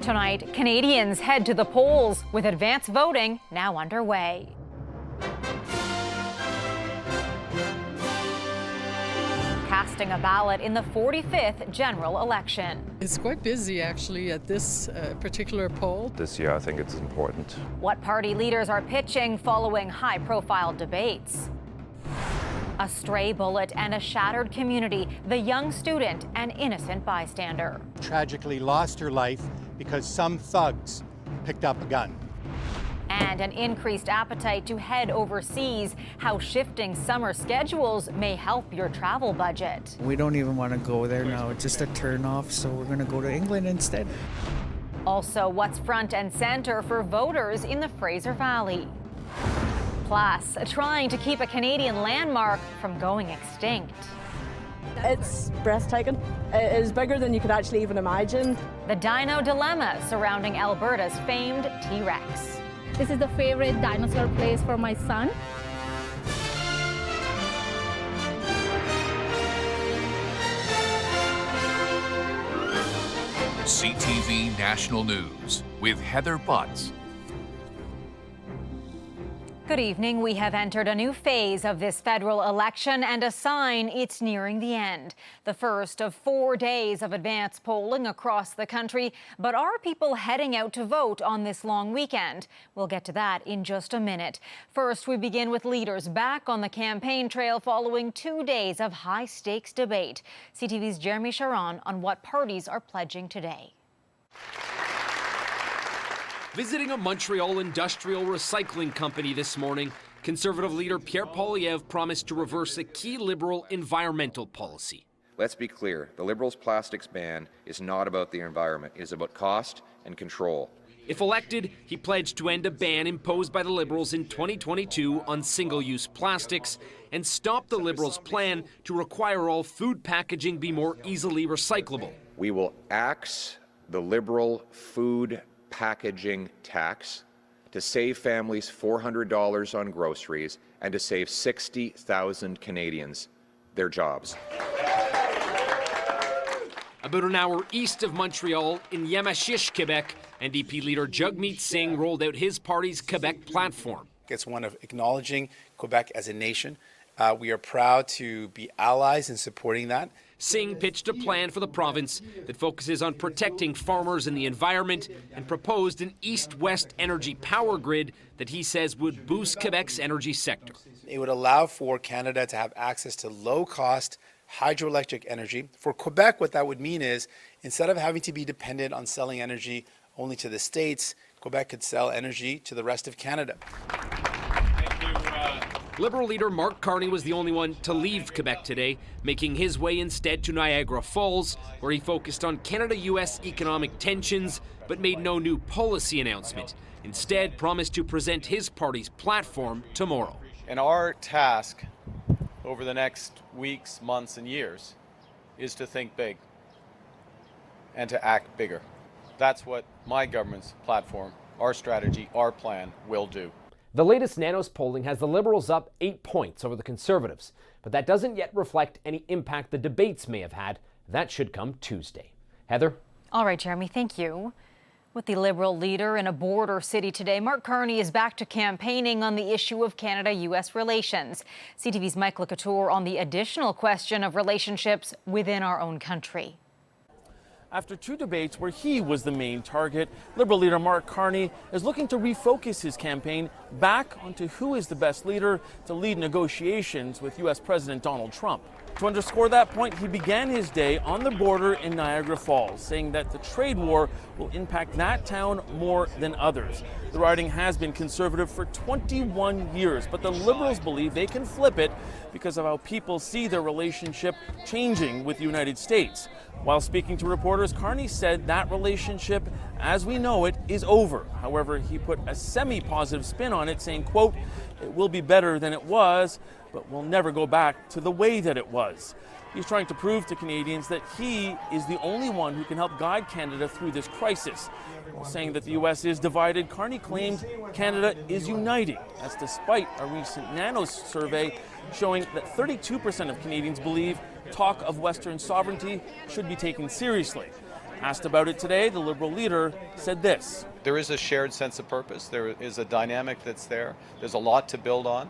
Tonight, Canadians head to the polls with advance voting now underway. Casting a ballot in the 45th general election. It's quite busy actually at this particular poll. This year I think it's important. What party leaders are pitching following high-profile debates? A stray bullet and a shattered community, the young student, an innocent bystander. Tragically lost her life because some thugs picked up a gun. And an increased appetite to head overseas, how shifting summer schedules may help your travel budget. We don't even want to go there now, it's just a turn off, so we're going to go to England instead. Also, what's front and center for voters in the Fraser Valley. Plus, trying to keep a Canadian landmark from going extinct. It's breathtaking. It is bigger than you could actually even imagine. The dino dilemma surrounding Alberta's famed T-Rex. This is the favorite dinosaur place for my son. CTV National News with Heather Butts. Good evening. We have entered a new phase of this federal election and a sign it's nearing the end. The first of 4 days of advance polling across the country. But are people heading out to vote on this long weekend? We'll get to that in just a minute. First, we begin with leaders back on the campaign trail following 2 days of high-stakes debate. CTV's Jeremy Sharon on what parties are pledging today. Visiting a Montreal industrial recycling company this morning, Conservative leader Pierre Poilievre promised to reverse a key Liberal environmental policy. Let's be clear, the Liberals' plastics ban is not about the environment. It is about cost and control. If elected, he pledged to end a ban imposed by the Liberals in 2022 on single-use plastics and stop the Liberals' plan to require all food packaging be more easily recyclable. We will axe the Liberal food packaging tax to save families $400 on groceries and to save 60,000 Canadians their jobs. About an hour east of Montreal, in Yamachiche, Quebec, NDP leader Jagmeet Singh rolled out his party's Quebec platform. It's one of acknowledging Quebec as a nation. We are proud to be allies in supporting that. Singh pitched a plan for the province that focuses on protecting farmers and the environment and proposed an east-west energy power grid that he says would boost Quebec's energy sector. It would allow for Canada to have access to low-cost hydroelectric energy. For Quebec, what that would mean is instead of having to be dependent on selling energy only to the States, Quebec could sell energy to the rest of Canada. Liberal leader Mark Carney was the only one to leave Quebec today, making his way instead to Niagara Falls, where he focused on Canada-US economic tensions, but made no new policy announcement. Instead, promised to present his party's platform tomorrow. And our task over the next weeks, months, and years is to think big and to act bigger. That's what my government's platform, our strategy, our plan will do. The latest Nanos polling has the Liberals up 8 points over the Conservatives, but that doesn't yet reflect any impact the debates may have had. That should come Tuesday. Heather? All right, Jeremy, thank you. With the Liberal leader in a border city today, Mark Carney is back to campaigning on the issue of Canada-US relations. CTV's Mike LeCouture on the additional question of relationships within our own country. After 2 debates where he was the main target, Liberal leader Mark Carney is looking to refocus his campaign back onto who is the best leader to lead negotiations with U.S. President Donald Trump. To underscore that point, he began his day on the border in Niagara Falls, saying that the trade war will impact that town more than others. The riding has been conservative for 21 years, but the Liberals believe they can flip it because of how people see their relationship changing with the United States. While speaking to reporters, Carney said that relationship, as we know it, is over. However, he put a semi-positive spin on it, saying, quote, "It will be better than it was, but we'll never go back to the way that it was." He's trying to prove to Canadians that he is the only one who can help guide Canada through this crisis. While saying that the U.S. is divided, Carney claimed Canada is uniting. That's despite a recent Nanos survey showing that 32% of Canadians believe talk of Western sovereignty should be taken seriously. Asked about it today, the Liberal leader said this. There is a shared sense of purpose. There is a dynamic that's there. There's a lot to build on.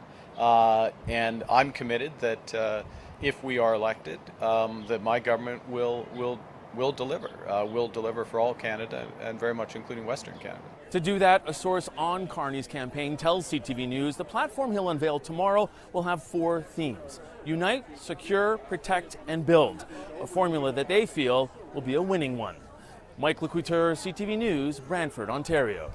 And I'm committed that if we are elected, that my government will deliver. Will deliver for all Canada and very much including Western Canada. To do that, a source on Carney's campaign tells CTV News the platform he'll unveil tomorrow will have 4 themes: unite, secure, protect, and build. A formula that they feel will be a winning one. Mike Lecoulteur, CTV News, Brantford, Ontario.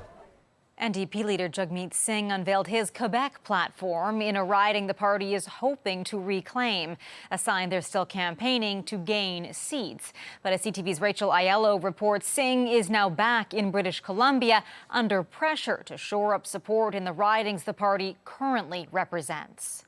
NDP leader Jagmeet Singh unveiled his Quebec platform in a riding the party is hoping to reclaim, a sign they're still campaigning to gain seats. But as CTV's Rachel Aiello reports, Singh is now back in British Columbia under pressure to shore up support in the ridings the party currently represents.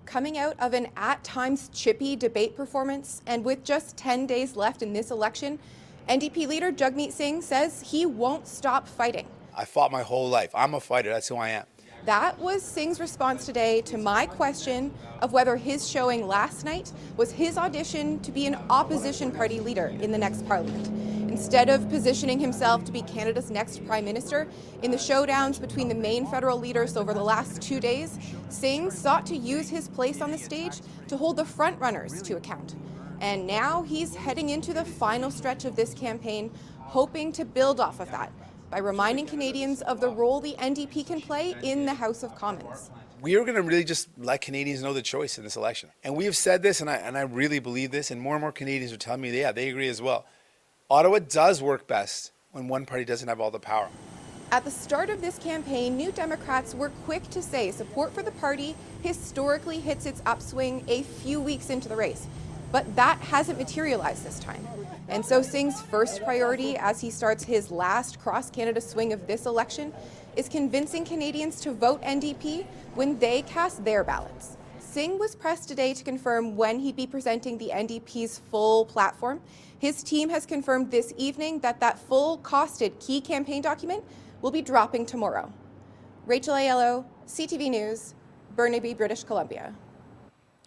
Coming out of an at times chippy debate performance and with just 10 days left in this election, NDP leader Jagmeet Singh says he won't stop fighting. I fought my whole life. I'm a fighter. That's who I am. That was Singh's response today to my question of whether his showing last night was his audition to be an opposition party leader in the next parliament. Instead of positioning himself to be Canada's next prime minister, in the showdowns between the main federal leaders over the last 2 days, Singh sought to use his place on the stage to hold the front runners to account. And now he's heading into the final stretch of this campaign, hoping to build off of that by reminding Canadians of the role the NDP can play in the House of Commons. We are going to really just let Canadians know the choice in this election. And we have said this, and I really believe this, and more Canadians are telling me, yeah, they agree as well. Ottawa does work best when one party doesn't have all the power. At the start of this campaign, New Democrats were quick to say support for the party historically hits its upswing a few weeks into the race. But that hasn't materialized this time. And so Singh's first priority as he starts his last cross-Canada swing of this election is convincing Canadians to vote NDP when they cast their ballots. Singh was pressed today to confirm when he'd be presenting the NDP's full platform. His team has confirmed this evening that that full costed key campaign document will be dropping tomorrow. Rachel Aiello, CTV News, Burnaby, British Columbia.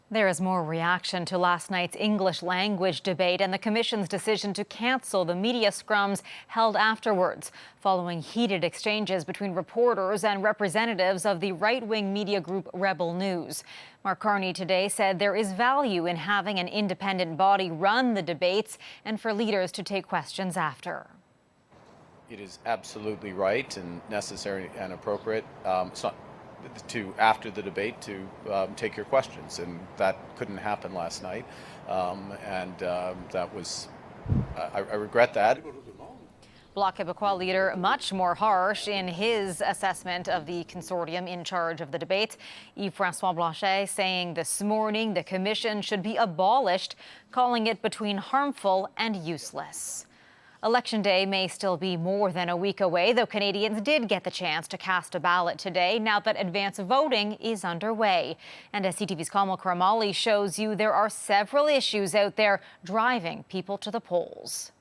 There is more reaction to last night's English language debate and the Commission's decision to cancel the media scrums held afterwards, following heated exchanges between reporters and representatives of the right-wing media group Rebel News. Mark Carney today said there is value in having an independent body run the debates and for leaders to take questions after. It is absolutely right and necessary and appropriate. It's not to, after the debate, to take your questions, and that couldn't happen last night, that was, I regret that. Bloc Québécois leader much more harsh in his assessment of the consortium in charge of the debate. Yves-François Blanchet saying this morning the commission should be abolished, calling it between harmful and useless. Election Day may still be more than a week away, though Canadians did get the chance to cast a ballot today now that advance voting is underway. And as CTV's Kamal Karamali shows you, there are several issues out there driving people to the polls.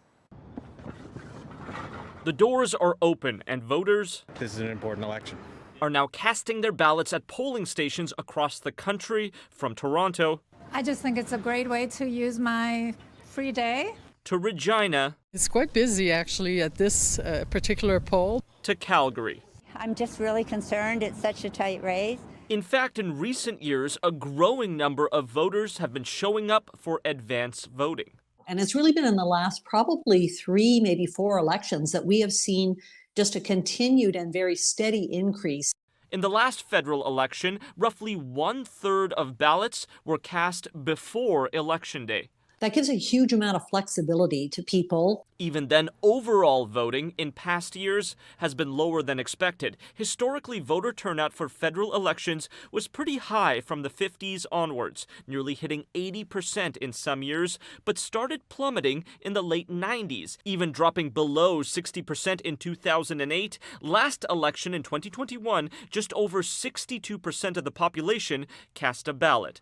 The doors are open and voters, this is an important election, are now casting their ballots at polling stations across the country, from Toronto. I just think it's a great way to use my free day. To Regina. It's quite busy, actually, at this particular poll. To Calgary. I'm just really concerned. It's such a tight race. In fact, in recent years, a growing number of voters have been showing up for advance voting. And it's really been in the last probably 3, maybe 4 elections that we have seen just a continued and very steady increase. In the last federal election, roughly 1/3 of ballots were cast before Election Day. That gives a huge amount of flexibility to people. Even then, overall voting in past years has been lower than expected. Historically, voter turnout for federal elections was pretty high from the 50s onwards, nearly hitting 80% in some years, but started plummeting in the late 90s, even dropping below 60% in 2008. Last election in 2021, just over 62% of the population cast a ballot.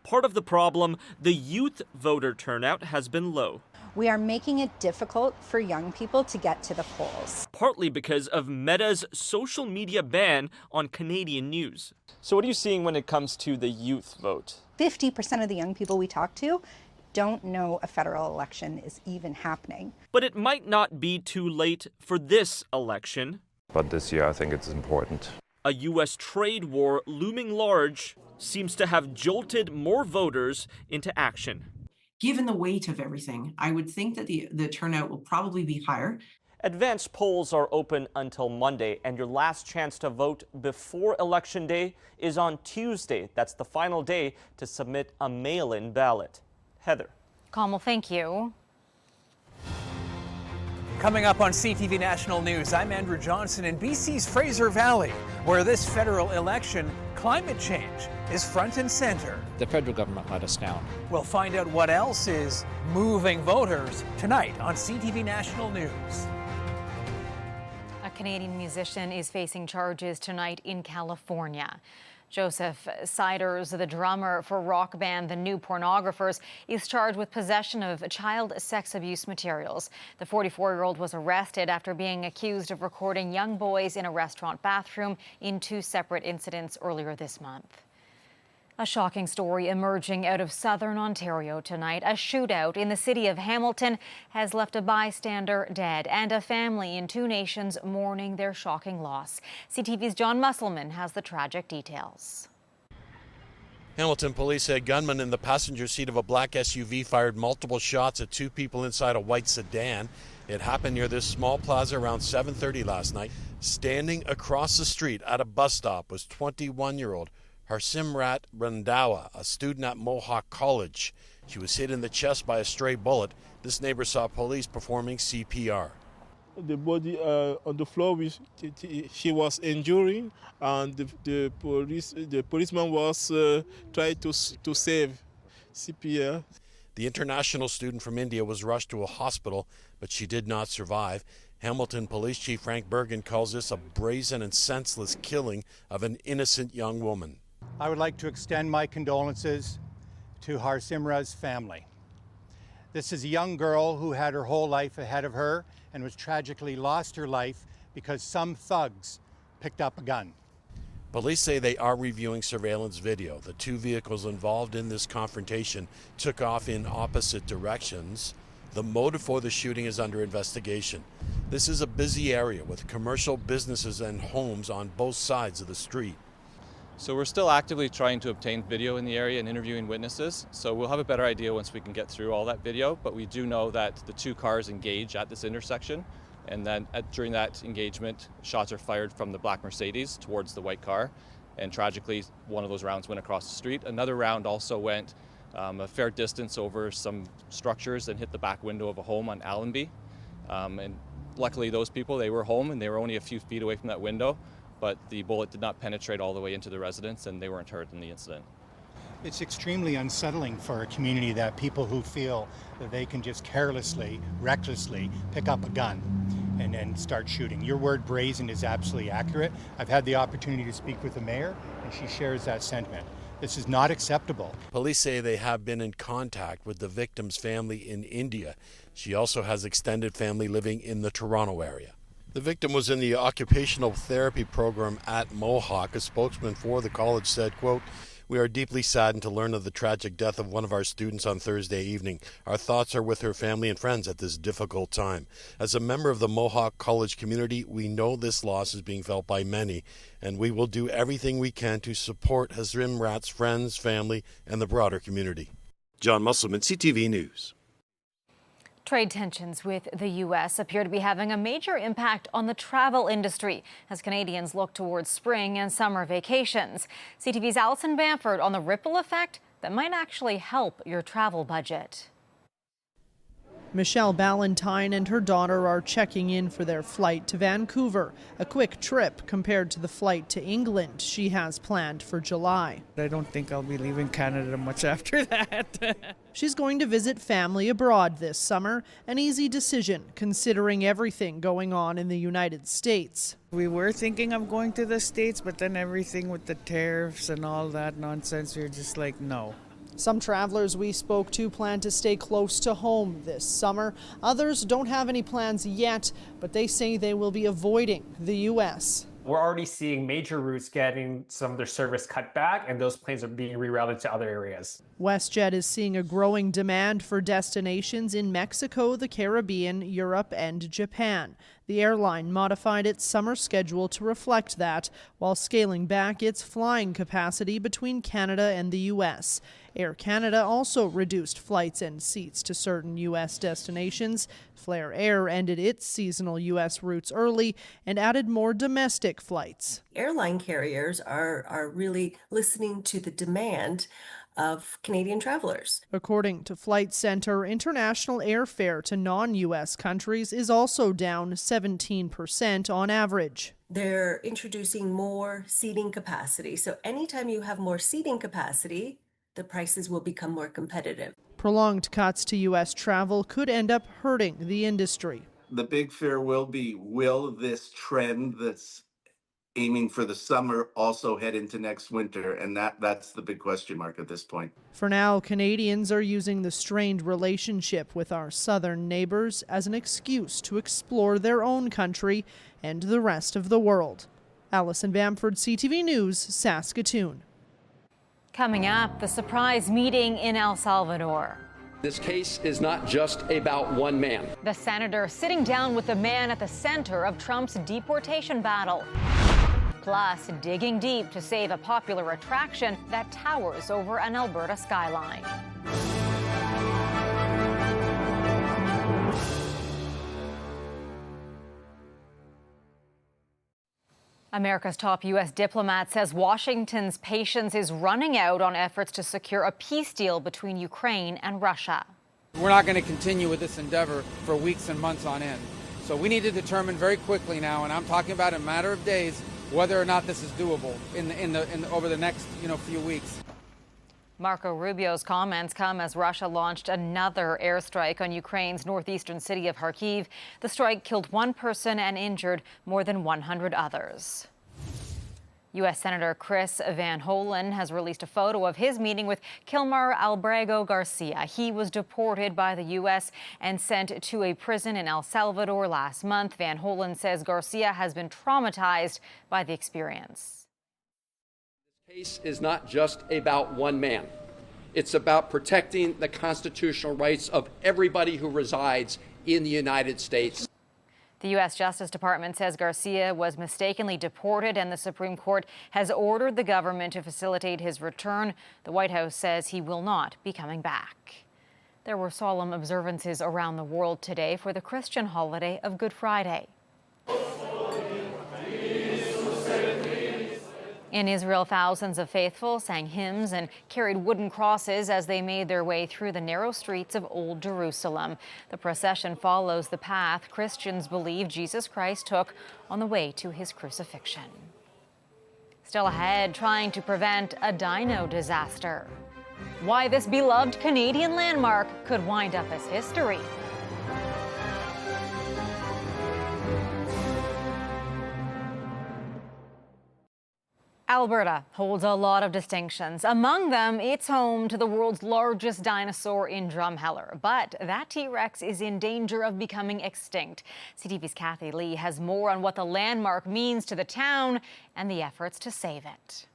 Part of the problem, the youth voter turnout has been low. We are making it difficult for young people to get to the polls. Partly because of Meta's social media ban on Canadian news. So what are you seeing when it comes to the youth vote? 50% of the young people we talk to don't know a federal election is even happening. But it might not be too late for this election. But this year I think it's important. A U.S. trade war looming large seems to have jolted more voters into action. Given the weight of everything, I would think that the turnout will probably be higher. Advanced polls are open until Monday, and your last chance to vote before Election Day is on Tuesday. That's the final day to submit a mail-in ballot. Heather. Kamal, thank you. Coming up on CTV National News, I'm Andrew Johnson in BC's Fraser Valley, where this federal election, climate change is front and center. The federal government let us down. We'll find out what else is moving voters tonight on CTV National News. A Canadian musician is facing charges tonight in California. Joseph Siders, the drummer for rock band The New Pornographers, is charged with possession of child sex abuse materials. The 44-year-old was arrested after being accused of recording young boys in a restaurant bathroom in 2 separate incidents earlier this month. A shocking story emerging out of southern Ontario tonight. A shootout in the city of Hamilton has left a bystander dead and a family in 2 nations mourning their shocking loss. CTV's John Musselman has the tragic details. Hamilton police say a gunman in the passenger seat of a black SUV fired multiple shots at 2 people inside a white sedan. It happened near this small plaza around 7:30 last night. Standing across the street at a bus stop was 21-year-old Harsimrat Randhawa, a student at Mohawk College. She was hit in the chest by a stray bullet. This neighbor saw police performing CPR. The body on the floor, she was injuring, and the policeman was trying to save CPR. The international student from India was rushed to a hospital, but she did not survive. Hamilton Police Chief Frank Bergen calls this a brazen and senseless killing of an innocent young woman. I would like to extend my condolences to Harsimrat's family. This is a young girl who had her whole life ahead of her and was tragically lost her life because some thugs picked up a gun. Police say they are reviewing surveillance video. The 2 vehicles involved in this confrontation took off in opposite directions. The motive for the shooting is under investigation. This is a busy area with commercial businesses and homes on both sides of the street. So we're still actively trying to obtain video in the area and interviewing witnesses. So we'll have a better idea once we can get through all that video. But we do know that the 2 cars engage at this intersection. And then during that engagement, shots are fired from the black Mercedes towards the white car. And tragically, one of those rounds went across the street. Another round also went a fair distance over some structures and hit the back window of a home on Allenby. And luckily those people, they were home and they were only a few feet away from that window. But the bullet did not penetrate all the way into the residence and they weren't hurt in the incident. It's extremely unsettling for a community that people who feel that they can just carelessly, recklessly pick up a gun and then start shooting. Your word brazen is absolutely accurate. I've had the opportunity to speak with the mayor and she shares that sentiment. This is not acceptable. Police say they have been in contact with the victim's family in India. She also has extended family living in the Toronto area. The victim was in the occupational therapy program at Mohawk. A spokesman for the college said, quote, "We are deeply saddened to learn of the tragic death of one of our students on Thursday evening. Our thoughts are with her family and friends at this difficult time. As a member of the Mohawk College community, we know this loss is being felt by many, and we will do everything we can to support Harsimrat's friends, family, and the broader community." John Musselman, CTV News. Trade tensions with the U.S. appear to be having a major impact on the travel industry as Canadians look towards spring and summer vacations. CTV's Alison Bamford on the ripple effect that might actually help your travel budget. Michelle Ballantyne and her daughter are checking in for their flight to Vancouver, a quick trip compared to the flight to England she has planned for July. I don't think I'll be leaving Canada much after that. She's going to visit family abroad this summer, an easy decision considering everything going on in the United States. We were thinking of going to the States, but then everything with the tariffs and all that nonsense, we were just like, no. Some travelers we spoke to plan to stay close to home this summer. Others don't have any plans yet, but they say they will be avoiding the U.S. We're already seeing major routes getting some of their service cut back, and those planes are being rerouted to other areas. WestJet is seeing a growing demand for destinations in Mexico, the Caribbean, Europe, and Japan. The airline modified its summer schedule to reflect that, while scaling back its flying capacity between Canada and the U.S. Air Canada also reduced flights and seats to certain U.S. destinations. Flair Air ended its seasonal U.S. routes early and added more domestic flights. Airline carriers are really listening to the demand of Canadian travelers. According to Flight Centre, international airfare to non-U.S. countries is also down 17% on average. They're introducing more seating capacity. So anytime you have more seating capacity, the prices will become more competitive. Prolonged cuts to U.S. travel could end up hurting the industry. The big fear will this trend that's aiming for the summer also head into next winter? And that's the big question mark at this point. For now, Canadians are using the strained relationship with our southern neighbors as an excuse to explore their own country and the rest of the world. Allison Bamford, CTV News, Saskatoon. Coming up, the surprise meeting in El Salvador. This case is not just about one man. The senator sitting down with the man at the center of Trump's deportation battle. Plus, digging deep to save a popular attraction that towers over an Alberta skyline. America's top U.S. diplomat says Washington's patience is running out on efforts to secure a peace deal between Ukraine and Russia. We're not going to continue with this endeavor for weeks and months on end. So we need to determine very quickly now, and I'm talking about in a matter of days, whether or not this is doable over the next few weeks. Marco Rubio's comments come as Russia launched another airstrike on Ukraine's northeastern city of Kharkiv. The strike killed one person and injured more than 100 others. U.S. Senator Chris Van Hollen has released a photo of his meeting with Kilmar Albrego Garcia. He was deported by the U.S. and sent to a prison in El Salvador last month. Van Hollen says Garcia has been traumatized by the experience. This case is not just about one man. It's about protecting the constitutional rights of everybody who resides in the United States. The U.S. Justice Department says Garcia was mistakenly deported, and the Supreme Court has ordered the government to facilitate his return. The White House says he will not be coming back. There were solemn observances around the world today for the Christian holiday of Good Friday. In Israel, thousands of faithful sang hymns and carried wooden crosses as they made their way through the narrow streets of Old Jerusalem. The procession follows the path Christians believe Jesus Christ took on the way to his crucifixion. Still ahead, trying to prevent a dino disaster. Why this beloved Canadian landmark could wind up as history. Alberta holds a lot of distinctions. Among them, it's home to the world's largest dinosaur in Drumheller. But that T-Rex is in danger of becoming extinct. CTV's Kathy Lee has more on what the landmark means to the town and the efforts to save it.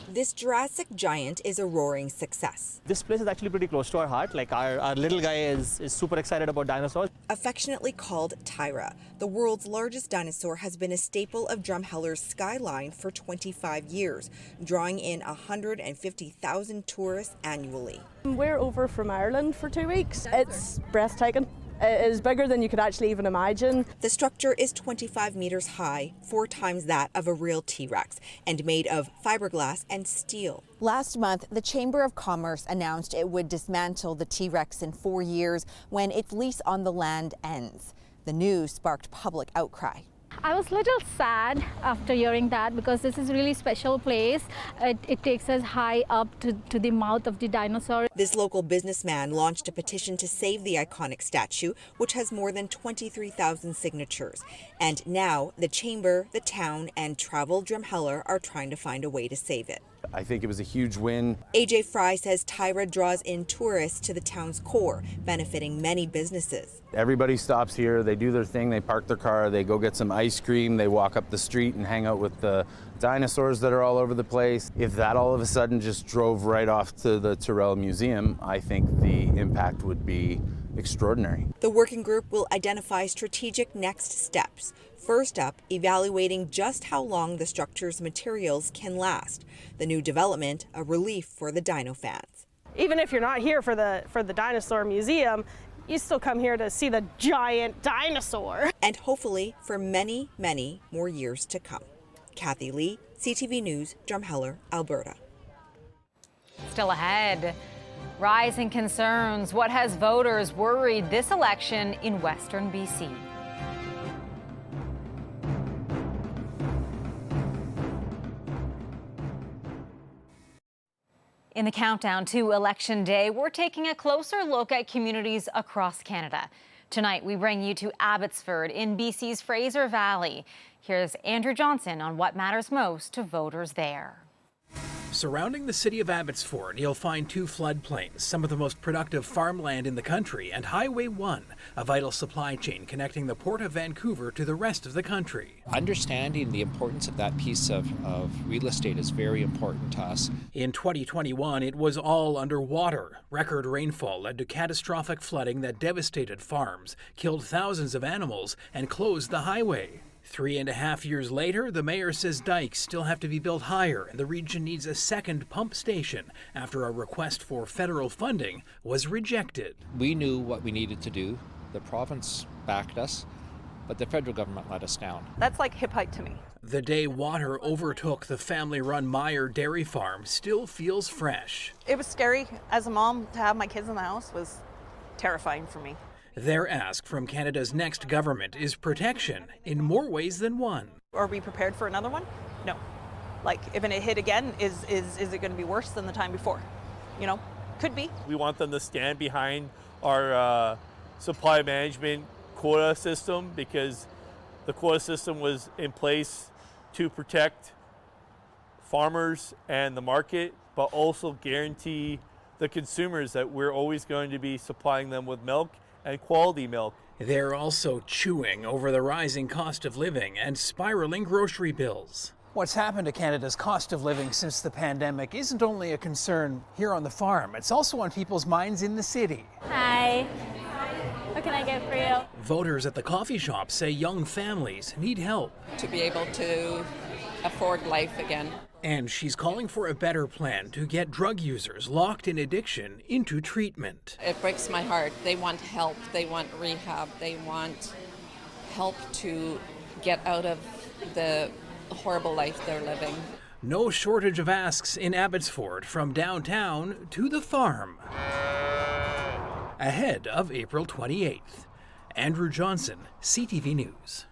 This Jurassic giant is a roaring success. This place is actually pretty close to our heart. Like our little guy is super excited about dinosaurs. Affectionately called Tyra, the world's largest dinosaur has been a staple of Drumheller's skyline for 25 years, drawing in 150,000 tourists annually. We're over from Ireland for 2 weeks. It's breathtaking. It is bigger than you could actually even imagine. The structure is 25 meters high, 4 times that of a real T-Rex, and made of fiberglass and steel. Last month, the Chamber of Commerce announced it would dismantle the T-Rex in 4 years when its lease on the land ends. The news sparked public outcry. I was a little sad after hearing that because this is a really special place. It takes us high up to the mouth of the dinosaur. This local businessman launched a petition to save the iconic statue, which has more than 23,000 signatures. And now the chamber, the town, and Travel Drumheller are trying to find a way to save it. I think it was a huge win. AJ Fry says Tyra draws in tourists to the town's core, benefiting many businesses. Everybody stops here, they do their thing, they park their car, they go get some ice cream, they walk up the street and hang out with the dinosaurs that are all over the place. If that all of a sudden just drove right off to the Tyrrell Museum, I think the impact would be extraordinary. The working group will identify strategic next steps. First up, evaluating just how long the structure's materials can last. The new development, a relief for the dino fans. Even if you're not here for the dinosaur museum, you still come here to see the giant dinosaur. And hopefully for many, many more years to come. Kathy Lee, CTV News, Drumheller, Alberta. Still ahead, rising concerns. What has voters worried this election in Western BC? In the countdown to Election Day, we're taking a closer look at communities across Canada. Tonight, we bring you to Abbotsford in BC's Fraser Valley. Here's Andrew Johnson on what matters most to voters there. Surrounding the city of Abbotsford, you'll find two floodplains, some of the most productive farmland in the country, and Highway 1, a vital supply chain connecting the Port of Vancouver to the rest of the country. Understanding the importance of that piece of real estate is very important to us. In 2021, it was all underwater. Record rainfall led to catastrophic flooding that devastated farms, killed thousands of animals, and closed the highway. 3.5 years later, the mayor says dikes still have to be built higher and the region needs a second pump station after a request for federal funding was rejected. We knew what we needed to do. The province backed us, but the federal government let us down. That's like hip height to me. The day water overtook the family-run Meyer dairy farm still feels fresh. It was scary as a mom to have my kids in the house. Was terrifying for me. Their ask from Canada's next government is protection in more ways than one. Are we prepared for another one? No. Like, if it hit again, is it going to be worse than the time before? You know, could be. We want them to stand behind our supply management quota system, because the quota system was in place to protect farmers and the market, but also guarantee the consumers that we're always going to be supplying them with milk and quality milk. They're also chewing over the rising cost of living and spiraling grocery bills. What's happened to Canada's cost of living since the pandemic isn't only a concern here on the farm, it's also on people's minds in the city. Hi. What can I get for you? Voters at the coffee shop say young families need help to be able to afford life again. And she's calling for a better plan to get drug users locked in addiction into treatment. It breaks my heart. They want help, they want rehab, they want help to get out of the horrible life they're living. No shortage of asks in Abbotsford, from downtown to the farm. Ahead of April 28th. Andrew Johnson, CTV News.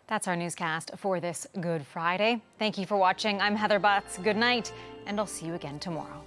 That's our newscast for this Good Friday. Thank you for watching. I'm Heather Butts. Good night, and I'll see you again tomorrow.